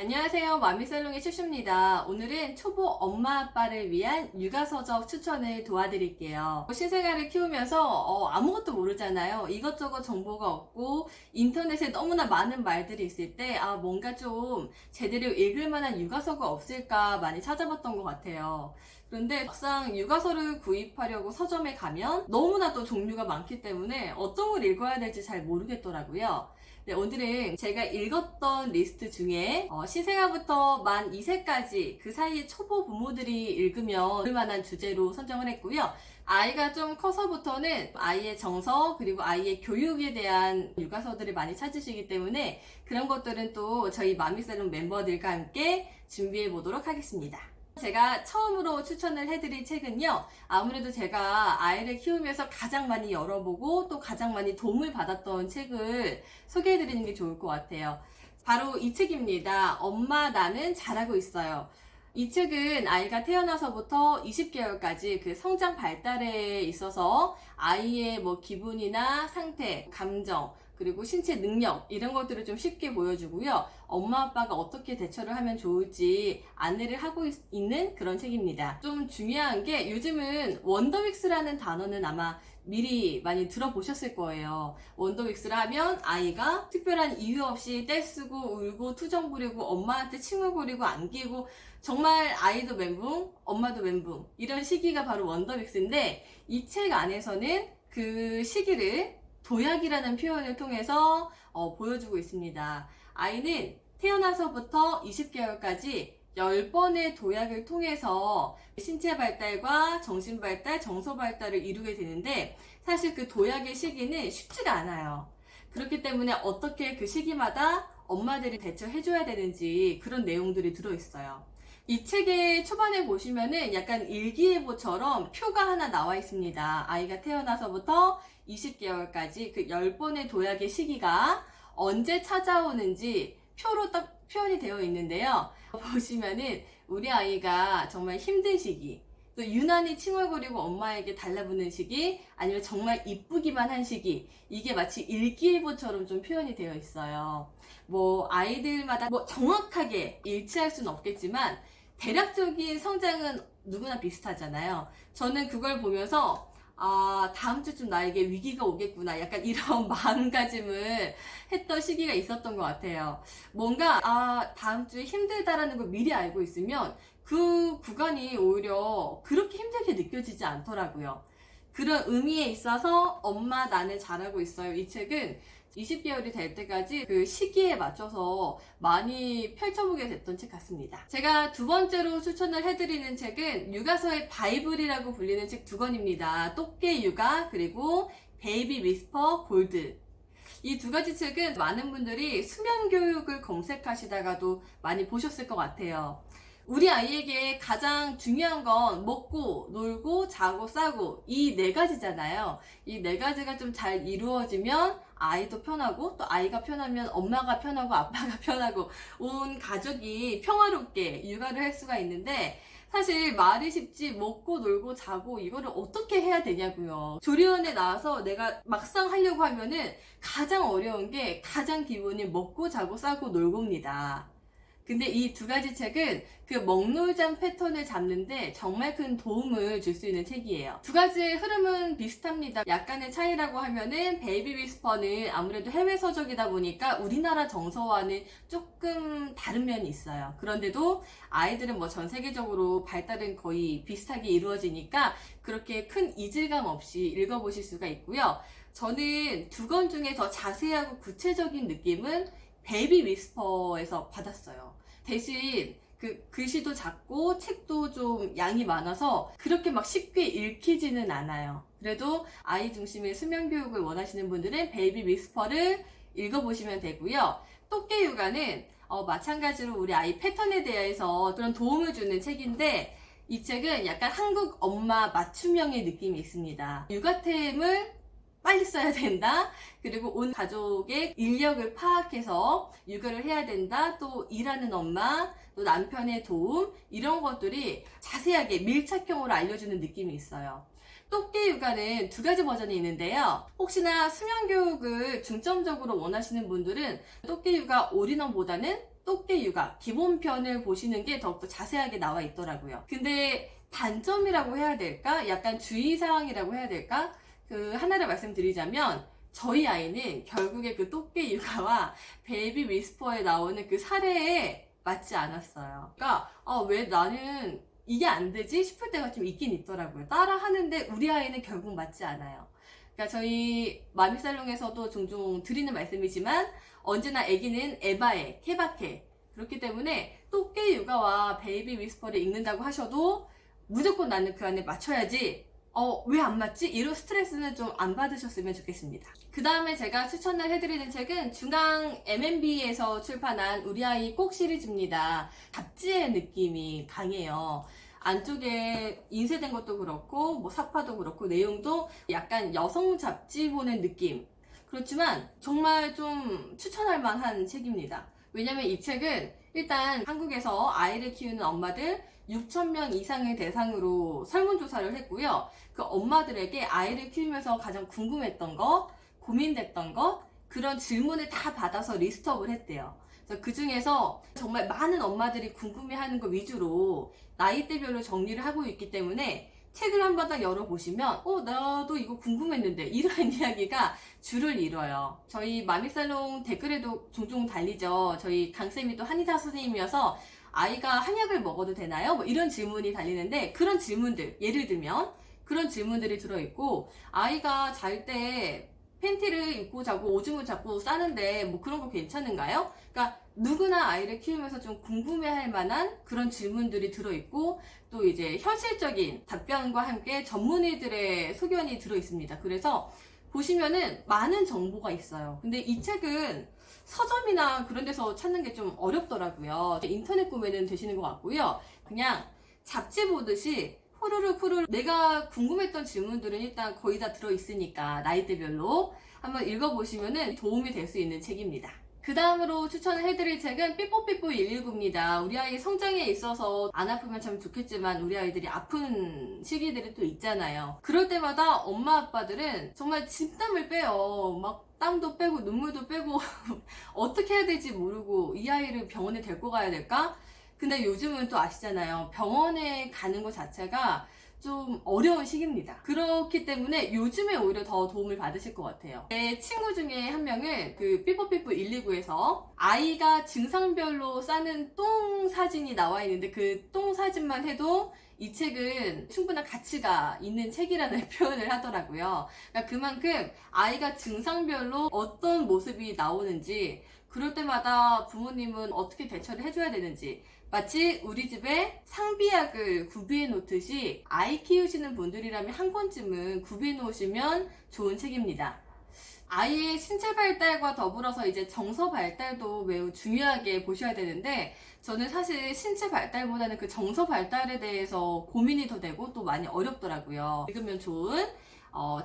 안녕하세요. 마미살롱의 슈슈입니다. 오늘은 초보 엄마 아빠를 위한 육아서적 추천을 도와드릴게요. 신생아를 키우면서 아무것도 모르잖아요. 이것저것 정보가 없고 인터넷에 너무나 많은 말들이 있을 때 뭔가 좀 제대로 읽을 만한 육아서가 없을까 많이 찾아봤던 것 같아요. 그런데 막상 육아서를 구입하려고 서점에 가면 너무나도 종류가 많기 때문에 어떤 걸 읽어야 될지 잘 모르겠더라고요. 네, 오늘은 제가 읽었던 리스트 중에 신생아부터 만 2세까지 그 사이에 초보 부모들이 읽으면 볼만한 주제로 선정을 했고요. 아이가 좀 커서부터는 아이의 정서 그리고 아이의 교육에 대한 육아서들을 많이 찾으시기 때문에 그런 것들은 또 저희 마미살롱 멤버들과 함께 준비해 보도록 하겠습니다. 제가 처음으로 추천을 해드릴 책은요, 아무래도 제가 아이를 키우면서 가장 많이 열어보고 또 가장 많이 도움을 받았던 책을 소개해드리는 게 좋을 것 같아요. 바로 이 책입니다. 엄마 나는 잘하고 있어요. 이 책은 아이가 태어나서부터 20개월까지 그 성장 발달에 있어서 아이의 기분이나 상태, 감정, 그리고 신체 능력 이런 것들을 좀 쉽게 보여주고요. 엄마 아빠가 어떻게 대처를 하면 좋을지 안내를 하고 있는 그런 책입니다. 좀 중요한 게 요즘은 원더윅스라는 단어는 아마 미리 많이 들어보셨을 거예요. 원더윅스를 하면 아이가 특별한 이유 없이 떼쓰고 울고 투정 부리고 엄마한테 칭얼거리고 안기고 정말 아이도 멘붕, 엄마도 멘붕 이런 시기가 바로 원더윅스인데 이 책 안에서는 그 시기를 도약이라는 표현을 통해서 보여주고 있습니다. 아이는 태어나서부터 20개월까지 10번의 도약을 통해서 신체 발달과 정신 발달, 정서 발달을 이루게 되는데 사실 그 도약의 시기는 쉽지가 않아요. 그렇기 때문에 어떻게 그 시기마다 엄마들이 대처해줘야 되는지 그런 내용들이 들어있어요. 이 책의 초반에 보시면은 약간 일기예보처럼 표가 하나 나와 있습니다. 아이가 태어나서부터 20개월까지 그 10번의 도약의 시기가 언제 찾아오는지 표로 딱 표현이 되어 있는데요. 보시면은 우리 아이가 정말 힘든 시기, 또 유난히 칭얼거리고 엄마에게 달라붙는 시기, 아니면 정말 이쁘기만 한 시기, 이게 마치 일기예보처럼 좀 표현이 되어 있어요. 아이들마다 정확하게 일치할 수는 없겠지만 대략적인 성장은 누구나 비슷하잖아요. 저는 그걸 보면서 다음 주쯤 나에게 위기가 오겠구나. 약간 이런 마음가짐을 했던 시기가 있었던 것 같아요. 뭔가, 다음 주에 힘들다라는 걸 미리 알고 있으면 그 구간이 오히려 그렇게 힘들게 느껴지지 않더라고요. 그런 의미에 있어서 엄마 나는 잘하고 있어요. 이 책은 20개월이 될 때까지 그 시기에 맞춰서 많이 펼쳐보게 됐던 책 같습니다. 제가 두 번째로 추천을 해드리는 책은 육아서의 바이블이라고 불리는 책 두 권입니다. 똑개 육아 그리고 베이비 위스퍼 골드. 이 두 가지 책은 많은 분들이 수면 교육을 검색하시다가도 많이 보셨을 것 같아요. 우리 아이에게 가장 중요한 건 먹고, 놀고, 자고, 싸고 이 네 가지잖아요. 이 네 가지가 좀 잘 이루어지면 아이도 편하고 또 아이가 편하면 엄마가 편하고 아빠가 편하고 온 가족이 평화롭게 육아를 할 수가 있는데 사실 말이 쉽지 먹고 놀고 자고 이거를 어떻게 해야 되냐고요. 조리원에 나와서 내가 막상 하려고 하면은 가장 어려운 게 가장 기본인 먹고 자고 싸고 놀고입니다. 근데 이 두 가지 책은 그 먹놀잠 패턴을 잡는데 정말 큰 도움을 줄 수 있는 책이에요. 두 가지의 흐름은 비슷합니다. 약간의 차이라고 하면은 베이비 위스퍼는 아무래도 해외 서적이다 보니까 우리나라 정서와는 조금 다른 면이 있어요. 그런데도 아이들은 전 세계적으로 발달은 거의 비슷하게 이루어지니까 그렇게 큰 이질감 없이 읽어보실 수가 있고요. 저는 두 권 중에 더 자세하고 구체적인 느낌은 베이비 위스퍼에서 받았어요. 대신 그 글씨도 작고 책도 좀 양이 많아서 그렇게 막 쉽게 읽히지는 않아요. 그래도 아이 중심의 수면 교육을 원하시는 분들은 베이비 위스퍼를 읽어보시면 되고요. 똑개 육아는 마찬가지로 우리 아이 패턴에 대해서 그런 도움을 주는 책인데 이 책은 약간 한국 엄마 맞춤형의 느낌이 있습니다. 육아템을 빨리 써야 된다. 그리고 온 가족의 인력을 파악해서 육아를 해야 된다. 또 일하는 엄마, 또 남편의 도움 이런 것들이 자세하게 밀착형으로 알려주는 느낌이 있어요. 똑개 육아는 두 가지 버전이 있는데요. 혹시나 수면 교육을 중점적으로 원하시는 분들은 똑개 육아 올인원보다는 똑개 육아 기본편을 보시는 게 더욱더 자세하게 나와 있더라고요. 근데 단점이라고 해야 될까? 약간 주의사항이라고 해야 될까? 그 하나를 말씀드리자면 저희 아이는 결국에 그 똑개 육아와 베이비 위스퍼에 나오는 그 사례에 맞지 않았어요. 그러니까 왜 나는 이게 안 되지 싶을 때가 좀 있긴 있더라고요. 따라 하는데 우리 아이는 결국 맞지 않아요. 그러니까 저희 마미살롱에서도 종종 드리는 말씀이지만 언제나 아기는 에바에 케바케, 그렇기 때문에 똑개 육아와 베이비 위스퍼를 읽는다고 하셔도 무조건 나는 그 안에 맞춰야지, 왜 안 맞지? 이런 스트레스는 좀 안 받으셨으면 좋겠습니다. 그 다음에 제가 추천을 해드리는 책은 중앙 MNB에서 출판한 우리 아이 꼭 시리즈입니다. 잡지의 느낌이 강해요. 안쪽에 인쇄된 것도 그렇고 뭐 사파도 그렇고 내용도 약간 여성 잡지 보는 느낌. 그렇지만 정말 좀 추천할 만한 책입니다. 왜냐면 이 책은 일단 한국에서 아이를 키우는 엄마들 6,000명 이상의 대상으로 설문조사를 했고요. 그 엄마들에게 아이를 키우면서 가장 궁금했던 것, 고민됐던 것, 그런 질문을 다 받아서 리스트업을 했대요. 그 중에서 정말 많은 엄마들이 궁금해하는 것 위주로 나이대별로 정리를 하고 있기 때문에 책을 한 번 딱 열어보시면 나도 이거 궁금했는데 이런 이야기가 줄을 이뤄요. 저희 마미살롱 댓글에도 종종 달리죠. 저희 강쌤이 또 한의사 선생님이어서 아이가 한약을 먹어도 되나요? 뭐 이런 질문이 달리는데 그런 질문들, 예를 들면 그런 질문들이 들어있고, 아이가 잘 때 팬티를 입고 자고 오줌을 자꾸 싸는데 뭐 그런 거 괜찮은가요? 그러니까 누구나 아이를 키우면서 좀 궁금해할 만한 그런 질문들이 들어있고, 또 이제 현실적인 답변과 함께 전문의들의 소견이 들어있습니다. 그래서 보시면은 많은 정보가 있어요. 근데 이 책은 서점이나 그런 데서 찾는 게 좀 어렵더라고요. 인터넷 구매는 되시는 것 같고요. 그냥 잡지 보듯이 후루룩 내가 궁금했던 질문들은 일단 거의 다 들어있으니까 나이대별로 한번 읽어보시면 도움이 될 수 있는 책입니다. 그 다음으로 추천을 해드릴 책은 삐뽀삐뽀 119입니다. 우리 아이 성장에 있어서 안 아프면 참 좋겠지만 우리 아이들이 아픈 시기들이 또 있잖아요. 그럴 때마다 엄마 아빠들은 정말 진땀을 빼요. 막 땀도 빼고 눈물도 빼고 어떻게 해야 될지 모르고 이 아이를 병원에 데리고 가야 될까? 근데 요즘은 또 아시잖아요. 병원에 가는 것 자체가 좀 어려운 시기입니다. 그렇기 때문에 요즘에 오히려 더 도움을 받으실 것 같아요. 제 친구 중에 한 명은 그 삐뽀삐뽀 119에서 아이가 증상별로 싸는 똥 사진이 나와 있는데 그 똥 사진만 해도 이 책은 충분한 가치가 있는 책이라는 표현을 하더라고요. 그러니까 그만큼 아이가 증상별로 어떤 모습이 나오는지, 그럴 때마다 부모님은 어떻게 대처를 해줘야 되는지, 마치 우리 집에 상비약을 구비해 놓듯이 아이 키우시는 분들이라면 한 권쯤은 구비해 놓으시면 좋은 책입니다. 아이의 신체 발달과 더불어서 이제 정서 발달도 매우 중요하게 보셔야 되는데, 저는 사실 신체 발달보다는 그 정서 발달에 대해서 고민이 더 되고 또 많이 어렵더라고요. 읽으면 좋은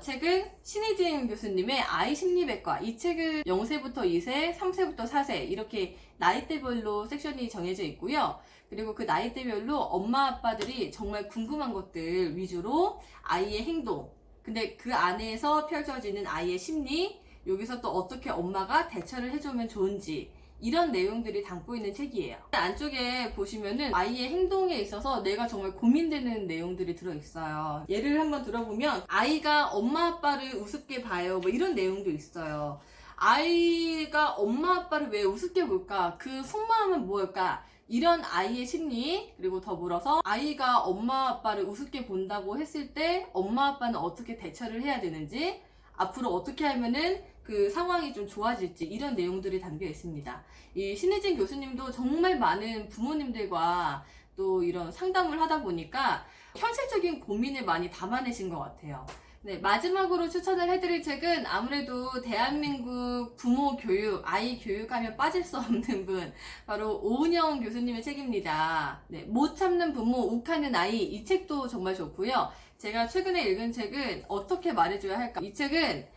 책은 신희진 교수님의 아이 심리백과. 이 책은 0세부터 2세, 3세부터 4세 이렇게 나이대별로 섹션이 정해져 있고요. 그리고 그 나이대별로 엄마 아빠들이 정말 궁금한 것들 위주로 아이의 행동, 근데 그 안에서 펼쳐지는 아이의 심리, 여기서 또 어떻게 엄마가 대처를 해주면 좋은지, 이런 내용들이 담고 있는 책이에요. 안쪽에 보시면은 아이의 행동에 있어서 내가 정말 고민되는 내용들이 들어있어요. 예를 한번 들어보면 아이가 엄마 아빠를 우습게 봐요, 뭐 이런 내용도 있어요. 아이가 엄마 아빠를 왜 우습게 볼까? 그 속마음은 뭘까? 이런 아이의 심리, 그리고 더불어서 아이가 엄마 아빠를 우습게 본다고 했을 때 엄마 아빠는 어떻게 대처를 해야 되는지, 앞으로 어떻게 하면은 그 상황이 좀 좋아질지, 이런 내용들이 담겨 있습니다. 이 신혜진 교수님도 정말 많은 부모님들과 또 이런 상담을 하다 보니까 현실적인 고민을 많이 담아내신 것 같아요. 네, 마지막으로 추천을 해드릴 책은 아무래도 대한민국 부모 교육, 아이 교육하면 빠질 수 없는 분, 바로 오은영 교수님의 책입니다. 네, 못 참는 부모, 욱하는 아이. 이 책도 정말 좋고요. 제가 최근에 읽은 책은 어떻게 말해줘야 할까? 이 책은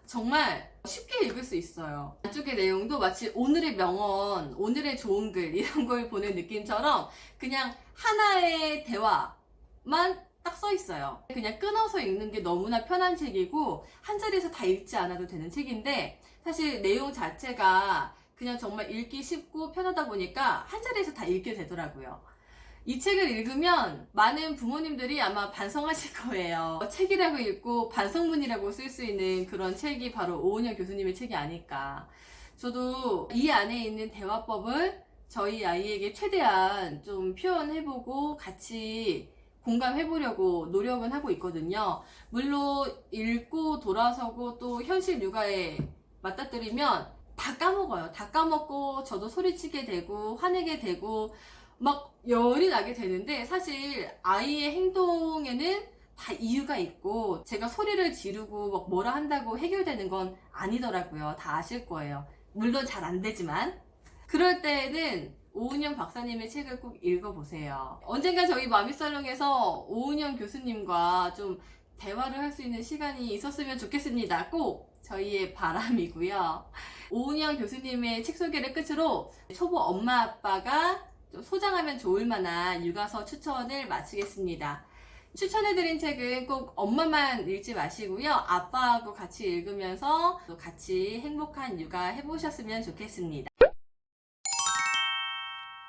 정말 쉽게 읽을 수 있어요. 안쪽의 내용도 마치 오늘의 명언, 오늘의 좋은 글, 이런 걸 보는 느낌처럼 그냥 하나의 대화만 딱 써 있어요. 그냥 끊어서 읽는 게 너무나 편한 책이고 한 자리에서 다 읽지 않아도 되는 책인데, 사실 내용 자체가 그냥 정말 읽기 쉽고 편하다 보니까 한 자리에서 다 읽게 되더라고요. 이 책을 읽으면 많은 부모님들이 아마 반성하실 거예요. 책이라고 읽고 반성문이라고 쓸 수 있는 그런 책이 바로 오은영 교수님의 책이 아닐까. 저도 이 안에 있는 대화법을 저희 아이에게 최대한 좀 표현해보고 같이 공감해보려고 노력은 하고 있거든요. 물론 읽고 돌아서고 또 현실 육아에 맞닥뜨리면 다 까먹어요. 다 까먹고 저도 소리치게 되고 화내게 되고 막 열이 나게 되는데, 사실 아이의 행동에는 다 이유가 있고 제가 소리를 지르고 막 뭐라 한다고 해결되는 건 아니더라고요. 다 아실 거예요. 물론 잘 안 되지만. 그럴 때에는 오은영 박사님의 책을 꼭 읽어보세요. 언젠가 저희 마미살롱에서 오은영 교수님과 좀 대화를 할 수 있는 시간이 있었으면 좋겠습니다. 꼭 저희의 바람이고요. 오은영 교수님의 책 소개를 끝으로 초보 엄마 아빠가 좀 소장하면 좋을 만한 육아서 추천을 마치겠습니다. 추천해드린 책은 꼭 엄마만 읽지 마시고요. 아빠하고 같이 읽으면서 또 같이 행복한 육아 해보셨으면 좋겠습니다.